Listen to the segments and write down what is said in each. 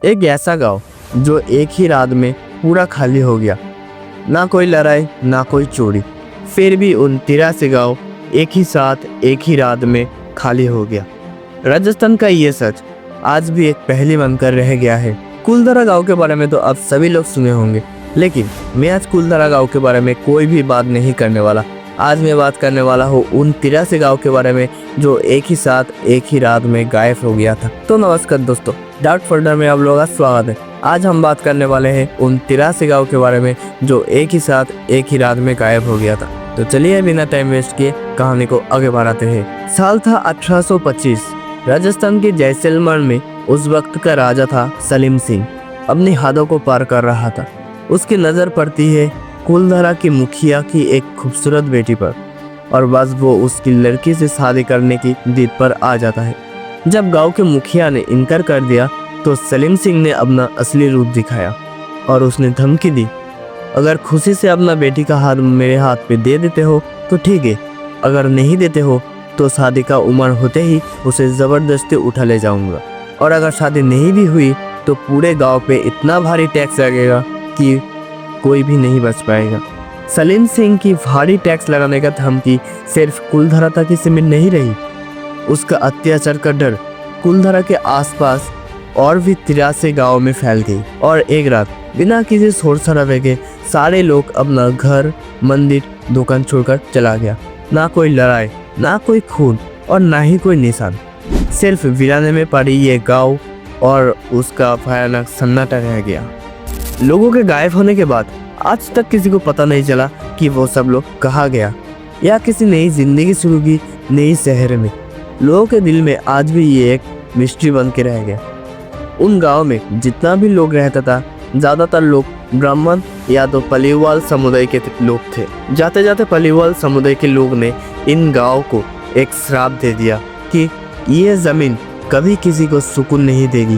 एक ऐसा गांव जो एक ही रात में पूरा खाली हो गया। ना कोई लड़ाई, ना कोई चोरी, फिर भी उन 83 गांव एक ही साथ एक ही रात में खाली हो गया। राजस्थान का ये सच आज भी एक पहेली बनकर रह गया है। कुलधरा गांव के बारे में तो अब सभी लोग सुने होंगे, लेकिन मैं आज कुलधरा गांव के बारे में कोई भी बात नहीं करने वाला। आज मैं बात करने वाला हूँ उन 83 गांव के बारे में जो एक ही साथ एक ही रात में गायब हो गया था। तो नमस्कार दोस्तों, डाउट फोल्डर में आप लोगों का स्वागत है। आज हम बात करने वाले हैं उन 83 गांव के बारे में जो एक ही साथ एक ही रात में गायब हो गया था। तो चलिए बिना टाइम वेस्ट किए कहानी को आगे बढ़ाते हैं। साल था 1825। राजस्थान के जैसलमेर में उस वक्त का राजा था सलीम सिंह। अपनी हदों को पार कर रहा था। उसकी नजर पड़ती है कुलधरा की मुखिया की एक खूबसूरत बेटी पर, और बस वो उसकी लड़की से शादी करने की जिद पर आ जाता है। जब गांव के मुखिया ने इनकार कर दिया तो सलीम सिंह ने अपना असली रूप दिखाया और उसने धमकी दी, अगर खुशी से अपना बेटी का हाथ मेरे हाथ पे दे देते हो तो ठीक है, अगर नहीं देते हो तो शादी का उम्र होते ही उसे जबरदस्ती उठा ले जाऊंगा, और अगर शादी नहीं भी हुई तो पूरे गांव पे इतना भारी टैक्स लगेगा कि कोई भी नहीं बच पाएगा। सलीम सिंह की भारी टैक्स लगाने का धमकी सिर्फ कुलधरा तक ही सीमित नहीं रही। उसका अत्याचार का डर कुलधरा के आसपास और भी 83 गांव में फैल गई, और एक रात बिना किसी शोर शराबे के सारे लोग अपना घर, मंदिर, दुकान छोड़कर चला गया। ना कोई लड़ाई, ना कोई खून और ना ही कोई निशान। सिर्फ वीराने में पड़ी ये गांव और उसका भयानक सन्नाटा रह गया। लोगों के गायब होने के बाद आज तक किसी को पता नहीं चला कि वो सब लोग कहाँ गया या किसी नई जिंदगी शुरू की नई शहर में। लोगों के दिल में आज भी ये एक मिस्ट्री बन के रह गया। उन गांव में जितना भी लोग रहता था, ज्यादातर लोग ब्राह्मण या तो पलीवाल समुदाय के लोग थे। जाते जाते पलीवाल समुदाय के लोग ने इन गाँव को एक श्राप दे दिया कि ये जमीन कभी किसी को सुकून नहीं देगी,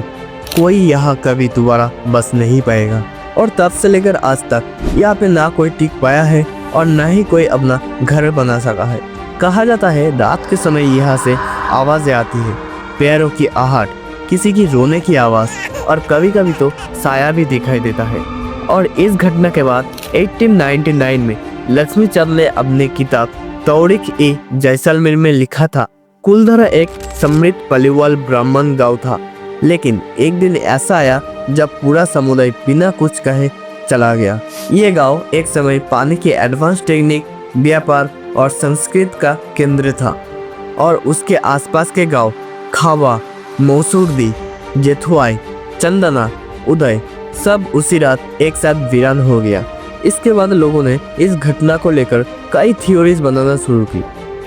कोई यहाँ कभी दोबारा बस नहीं पाएगा। और तब से लेकर आज तक यहाँ पे ना कोई टिक पाया है और ना ही कोई अपना घर बना सका है। कहा जाता है रात के समय यहाँ से आवाजें आती है, पैरों की आहट, किसी की रोने की आवाज, और कभी कभी तो साया भी दिखाई देता है। और इस घटना के बाद 1899 में लक्ष्मी चंद ने अपनी किताब तारीख-ए-जैसलमेर में लिखा था, कुलधरा एक समृद्ध पलीवाल ब्राह्मण गांव था, लेकिन एक दिन ऐसा आया जब पूरा समुदाय बिना कुछ कहे चला गया। ये गांव एक समय पानी के एडवांस टेक्निक, व्यापार और संस्कृत का केंद्र था, और उसके आसपास के गांव खावा, मौसूर्दी, जेथुआई, चंदना, उदय सब उसी रात एक साथ वीरान हो गया। इसके बाद लोगों ने इस घटना को लेकर कई थ्योरीज बनाना शुरू की।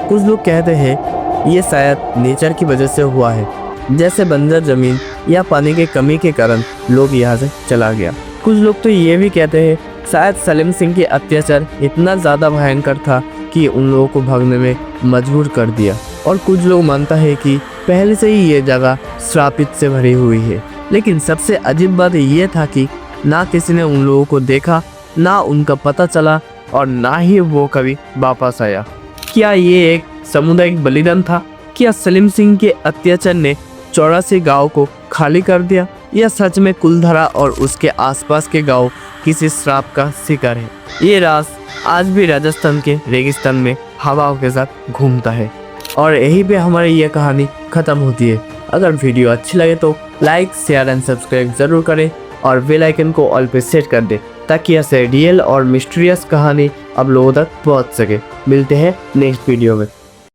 कुछ लोग कहते हैं ये शायद नेचर की वजह से हुआ है, जैसे बंजर जमीन या पानी की कमी के कारण लोग यहाँ से चला गया। कुछ लोग तो ये भी कहते हैं शायद सलीम सिंह के अत्याचार इतना ज़्यादा भयंकर था कि उन लोगों को भागने में मजबूर कर दिया। और कुछ लोग मानता है कि पहले से ही ये जगह श्रापित से भरी हुई है। लेकिन सबसे अजीब बात ये था कि ना किसी ने उन लोगों को देखा, ना उनका पता चला, और ना ही वो कभी वापस आया। क्या ये एक सामुदायिक बलिदान था? क्या सलीम सिंह के अत्याचार ने 84 गांव को खाली कर दिया, या सच में कुलधरा और उसके आसपास के गांव किसी श्राप का शिकार है? ये राज आज भी राजस्थान के रेगिस्तान में हवाओं के साथ घूमता है। और यहीं पे हमारी ये कहानी खत्म होती है। अगर वीडियो अच्छी लगे तो लाइक, शेयर एंड सब्सक्राइब जरूर करें, और बेल आइकन को ऑल पे सेट कर दें ताकि ऐसे रियल और मिस्टीरियस कहानी आप लोगों तक पहुंच सके। मिलते हैं नेक्स्ट वीडियो में।